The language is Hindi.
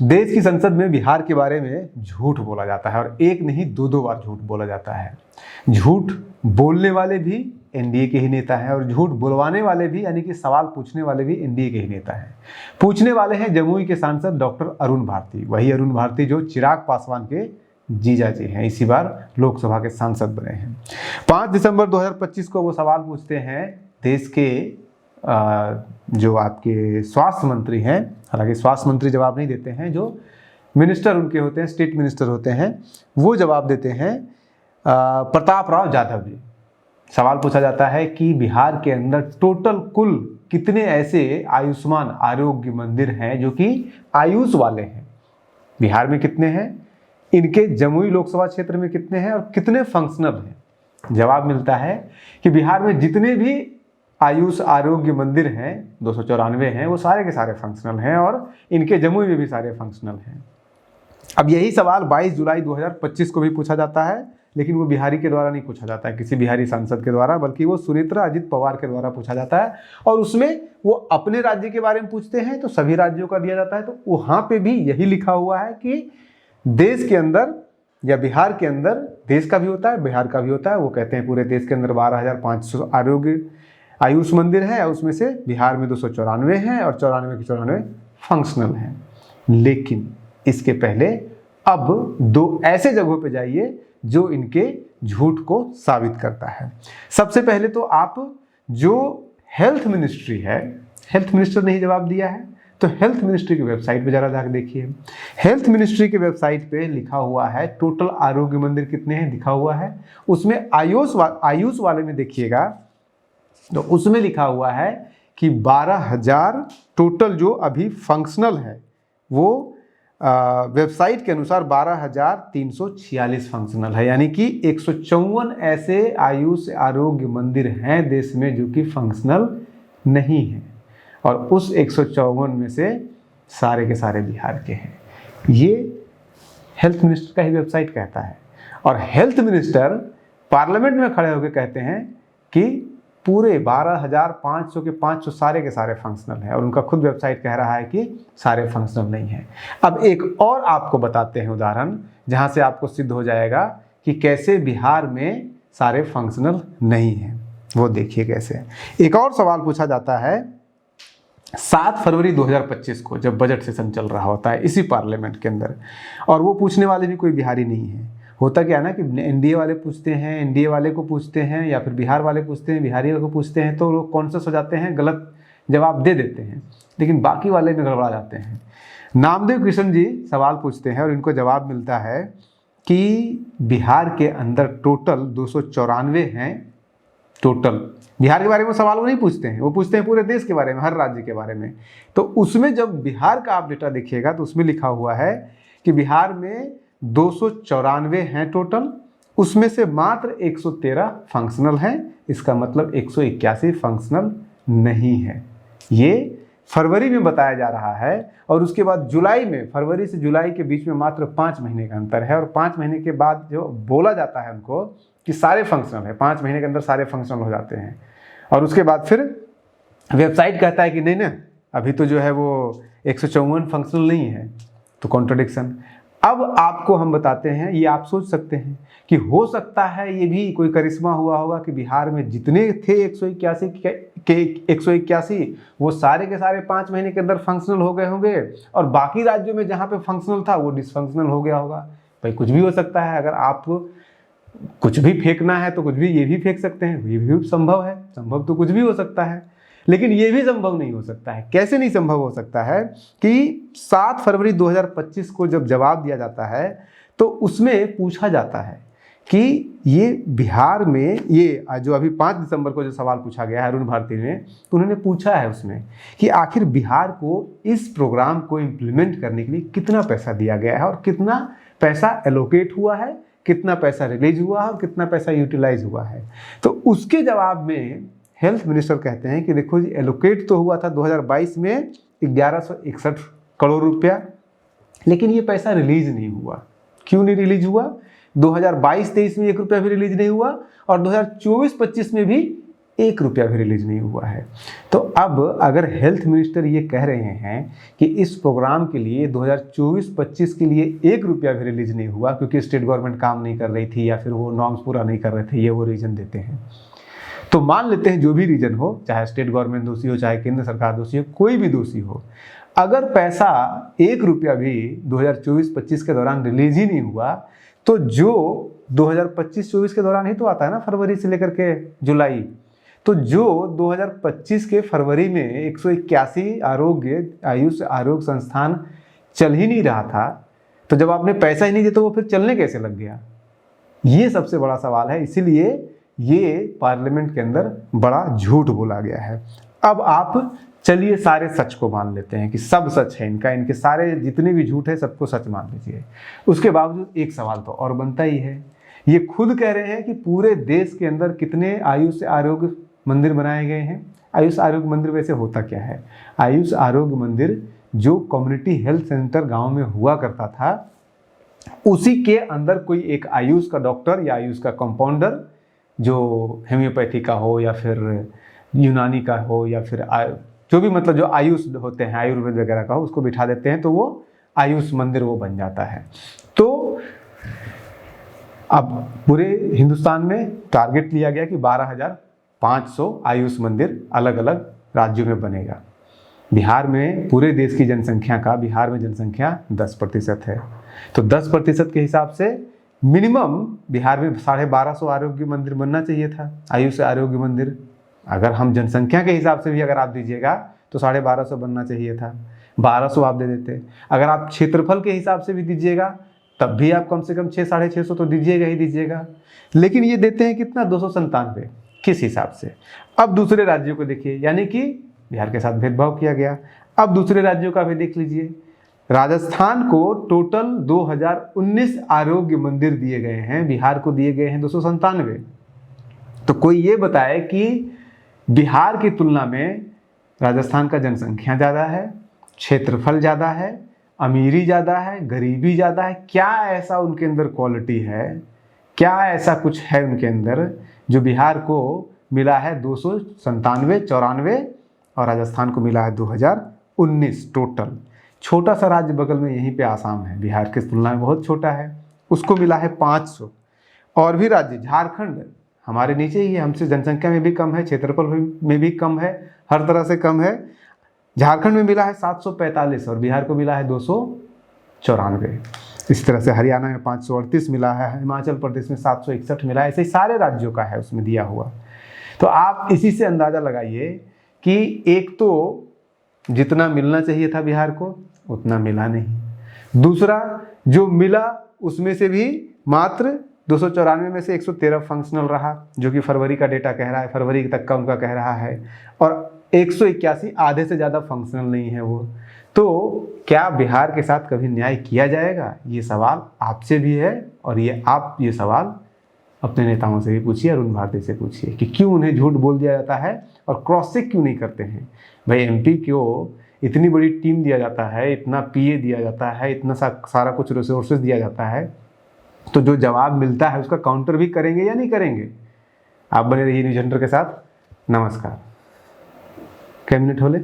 देश की संसद में बिहार के बारे में झूठ बोला जाता है और एक नहीं दो दो बार झूठ बोला जाता है। झूठ बोलने वाले भी एनडीए के ही नेता हैं और झूठ बुलवाने वाले भी यानी कि सवाल पूछने वाले भी एनडीए के ही नेता हैं। पूछने वाले हैं जमुई के सांसद डॉक्टर अरुण भारती, वही अरुण भारती जो चिराग पासवान के जीजा जी हैं, इसी बार लोकसभा के सांसद बने हैं। 5 दिसंबर 2025 को वो सवाल पूछते हैं देश के जो आपके स्वास्थ्य मंत्री हैं, हालांकि स्वास्थ्य मंत्री जवाब नहीं देते हैं, जो मिनिस्टर उनके होते हैं, स्टेट मिनिस्टर होते हैं, वो जवाब देते हैं प्रताप राव जाधव जी। सवाल पूछा जाता है कि बिहार के अंदर टोटल कुल कितने ऐसे आयुष्मान आरोग्य मंदिर हैं जो कि आयुष वाले हैं। बिहार में कितने हैं, इनके जमुई लोकसभा क्षेत्र में कितने हैं और कितने फंक्शनल हैं। जवाब मिलता है कि बिहार में जितने भी आयुष आरोग्य मंदिर हैं 294 हैं, वो सारे के सारे फंक्शनल हैं और इनके जमुई में भी सारे फंक्शनल हैं। अब यही सवाल 22 जुलाई 2025 को भी पूछा जाता है, लेकिन वो बिहारी के द्वारा नहीं पूछा जाता है, किसी बिहारी सांसद के द्वारा, बल्कि वो सुनेत्रा अजित पवार के द्वारा पूछा जाता है। और उसमें वो अपने राज्य के बारे में पूछते हैं तो सभी राज्यों का दिया जाता है। तो वहाँ पे भी यही लिखा हुआ है कि देश के अंदर या बिहार के अंदर, देश का भी होता है बिहार का भी होता है, वो कहते हैं पूरे देश के अंदर 12,500 आयुष मंदिर है, उसमें से बिहार में 294 हैं और 94 के 94 फंक्शनल हैं। लेकिन इसके पहले अब 2 ऐसे जगहों पे जाइए जो इनके झूठ को साबित करता है। सबसे पहले तो आप जो हेल्थ मिनिस्ट्री है, हेल्थ मिनिस्टर ने ही जवाब दिया है, तो हेल्थ मिनिस्ट्री की वेबसाइट पे जरा जाकर देखिए। हेल्थ मिनिस्ट्री की वेबसाइट पे लिखा हुआ है टोटल आरोग्य मंदिर कितने हैं, दिखा हुआ है। उसमें आयुष वाले में देखिएगा तो उसमें लिखा हुआ है कि 12,000 टोटल जो अभी फंक्शनल है, वो वेबसाइट के अनुसार 12,346 फंक्शनल है, यानी कि 154 ऐसे आयुष आरोग्य मंदिर हैं देश में जो कि फंक्शनल नहीं हैं, और उस 154 में से सारे के सारे बिहार के हैं। ये हेल्थ मिनिस्टर का ही वेबसाइट कहता है। और हेल्थ मिनिस्टर पार्लियामेंट में खड़े होकर कहते हैं कि पूरे 12,500 के 500 सारे के सारे फंक्शनल हैं, और उनका खुद वेबसाइट कह रहा है कि सारे फंक्शनल नहीं हैं। अब एक और आपको बताते हैं उदाहरण, जहां से आपको सिद्ध हो जाएगा कि कैसे बिहार में सारे फंक्शनल नहीं हैं। वो देखिए कैसे। एक और सवाल पूछा जाता है 7 फरवरी 2025 को, जब बजट सेशन चल रहा होता है इसी पार्लियामेंट के अंदर, और वो पूछने वाले भी कोई बिहारी नहीं है। होता क्या है ना कि एनडीए वाले पूछते हैं, एनडीए वाले को पूछते हैं, या फिर बिहार वाले पूछते हैं, बिहारी को पूछते हैं, तो लोग कॉन्शियस हो जाते हैं, गलत जवाब दे देते हैं, लेकिन बाकी वाले में गड़बड़ा जाते हैं। नामदेव कृष्ण जी सवाल पूछते हैं और इनको जवाब मिलता है कि बिहार के अंदर टोटल 294 हैं। टोटल बिहार के बारे में सवाल वो नहीं पूछते हैं, वो पूछते हैं पूरे देश के बारे में, हर राज्य के बारे में। तो उसमें जब बिहार का आप डेटा देखिएगा तो उसमें लिखा हुआ है कि बिहार में 294 हैं टोटल, उसमें से मात्र 113 फंक्शनल हैं। इसका मतलब 181 फंक्शनल नहीं है। ये फरवरी में बताया जा रहा है, और उसके बाद जुलाई में, फरवरी से जुलाई के बीच में मात्र 5 महीने का अंतर है, और 5 महीने के बाद जो बोला जाता है उनको कि सारे फंक्शनल है, 5 महीने के अंदर सारे फंक्शनल हो जाते हैं। और उसके बाद फिर वेबसाइट कहता है कि नहीं ना, अभी तो जो है वो 154 फंक्शनल नहीं है, तो कॉन्ट्रडिक्शन। अब आपको हम बताते हैं, ये आप सोच सकते हैं कि हो सकता है ये भी कोई करिश्मा हुआ होगा कि बिहार में जितने थे 181 वो सारे के सारे 5 महीने के अंदर फंक्शनल हो गए होंगे, और बाकी राज्यों में जहाँ पे फंक्शनल था वो डिसफंक्शनल हो गया होगा। भाई कुछ भी हो सकता है, अगर आपको कुछ भी फेंकना है तो कुछ भी ये भी फेंक सकते हैं, ये भी संभव है, संभव तो कुछ भी हो सकता है। लेकिन ये भी संभव नहीं हो सकता है। कैसे नहीं संभव हो सकता है कि 7 फरवरी 2025 को जब जवाब दिया जाता है तो उसमें पूछा जाता है कि ये बिहार में, ये जो अभी 5 दिसंबर को जो सवाल पूछा गया है अरुण भारती ने, तो उन्होंने पूछा है उसमें कि आखिर बिहार को इस प्रोग्राम को इम्प्लीमेंट करने के लिए कितना पैसा दिया गया है, और कितना पैसा एलोकेट हुआ है, कितना पैसा रिलीज हुआ है, और कितना पैसा यूटिलाइज हुआ है। तो उसके जवाब में हेल्थ मिनिस्टर कहते हैं कि देखो जी, एलोकेट तो हुआ था 2022 में 1161 करोड़ रुपया, लेकिन ये पैसा रिलीज नहीं हुआ। क्यों नहीं रिलीज हुआ? 2022-23 में 1 रुपया भी रिलीज नहीं हुआ, और 2024-25 में भी 1 रुपया भी रिलीज नहीं हुआ है। तो अब अगर हेल्थ मिनिस्टर ये कह रहे हैं कि इस प्रोग्राम के लिए 2024-25 के लिए 1 रुपया भी रिलीज नहीं हुआ क्योंकि स्टेट गवर्नमेंट काम नहीं कर रही थी या फिर वो नॉर्म्स पूरा नहीं कर रहे थे, ये वो रीजन देते हैं। तो मान लेते हैं जो भी रीजन हो, चाहे स्टेट गवर्नमेंट दोषी हो, चाहे केंद्र सरकार दोषी हो, कोई भी दोषी हो, अगर पैसा 1 रुपया भी 2024-25 के दौरान रिलीज ही नहीं हुआ तो जो 2025-24 के दौरान ही तो आता है ना, फरवरी से लेकर के जुलाई, तो जो 2025 के फरवरी में 181 आयुष आरोग्य संस्थान चल ही नहीं रहा था, तो जब आपने पैसा ही नहीं दिया तो वो फिर चलने कैसे लग गया? ये सबसे बड़ा सवाल है। इसीलिए ये पार्लियामेंट के अंदर बड़ा झूठ बोला गया है। अब आप चलिए सारे सच को मान लेते हैं कि सब सच है इनका, इनके सारे जितने भी झूठ है सबको सच मान लीजिए। उसके बावजूद एक सवाल तो और बनता ही है। ये खुद कह रहे हैं कि पूरे देश के अंदर कितने आयुष आरोग्य मंदिर बनाए गए हैं। आयुष आरोग्य मंदिर वैसे होता क्या है? आयुष आरोग्य मंदिर जो कम्युनिटी हेल्थ सेंटर गांव में हुआ करता था, उसी के अंदर कोई एक आयुष का डॉक्टर या आयुष का कंपाउंडर, जो होम्योपैथी का हो या फिर यूनानी का हो या फिर जो भी मतलब जो आयुष होते हैं, आयुर्वेद वगैरह का हो, उसको बिठा देते हैं तो वो आयुष मंदिर वो बन जाता है। तो अब पूरे हिंदुस्तान में टारगेट लिया गया कि 12,500 आयुष मंदिर अलग अलग राज्यों में बनेगा। बिहार में पूरे देश की जनसंख्या का, बिहार में जनसंख्या 10% है, तो 10% के हिसाब से मिनिमम बिहार में 1250 आरोग्य मंदिर बनना चाहिए था, आयुष आरोग्य मंदिर। अगर हम जनसंख्या के हिसाब से भी अगर आप दीजिएगा तो 1250 बनना चाहिए था, 1200 आप दे देते। अगर आप क्षेत्रफल के हिसाब से भी दीजिएगा तब भी आप कम से कम 600-650 तो दीजिएगा ही दीजिएगा। लेकिन ये देते हैं कितना? 297। किस हिसाब से? अब दूसरे राज्यों को देखिए, यानी कि बिहार के साथ भेदभाव किया गया। अब दूसरे राज्यों का भी देख लीजिए। राजस्थान को टोटल 2019 आरोग्य मंदिर दिए गए हैं, बिहार को दिए गए हैं 297। तो कोई ये बताए कि बिहार की तुलना में राजस्थान का जनसंख्या ज़्यादा है, क्षेत्रफल ज़्यादा है, अमीरी ज़्यादा है, गरीबी ज़्यादा है, क्या ऐसा उनके अंदर क्वालिटी है, क्या ऐसा कुछ है उनके अंदर जो बिहार को मिला है 297-94 और राजस्थान को मिला है 2019 टोटल। छोटा सा राज्य बगल में यहीं पे आसाम है, बिहार की तुलना में बहुत छोटा है, उसको मिला है 500। और भी राज्य, झारखंड हमारे नीचे ही है, हमसे जनसंख्या में भी कम है, क्षेत्रफल में भी कम है, हर तरह से कम है। झारखंड में मिला है 745 और बिहार को मिला है 294। इस तरह से हरियाणा में 538 मिला है, हिमाचल प्रदेश में 761 मिला है, ऐसे सारे राज्यों का है उसमें दिया हुआ। तो आप इसी से अंदाज़ा लगाइए कि एक तो जितना मिलना चाहिए था बिहार को उतना मिला नहीं, दूसरा जो मिला उसमें से भी मात्र 294 में से 113 फंक्शनल रहा, जो कि फरवरी का डेटा कह रहा है, फरवरी तक का उनका कह रहा है, और 181 आधे से ज़्यादा फंक्शनल नहीं है वो। तो क्या बिहार के साथ कभी न्याय किया जाएगा? ये सवाल आपसे भी है और आप ये सवाल अपने नेताओं से भी पूछिए, अरुण भारती से पूछिए कि क्यों उन्हें झूठ बोल दिया जाता है और क्रॉस चेक क्यों नहीं करते हैं। भाई एमपी को इतनी बड़ी टीम दिया जाता है, इतना पीए दिया जाता है, इतना सारा कुछ रिसोर्सेज दिया जाता है, तो जो जवाब मिलता है उसका काउंटर भी करेंगे या नहीं करेंगे? आप बने रहिए न्यूज़ हंटर के साथ। नमस्कार। कैबिनेट होले।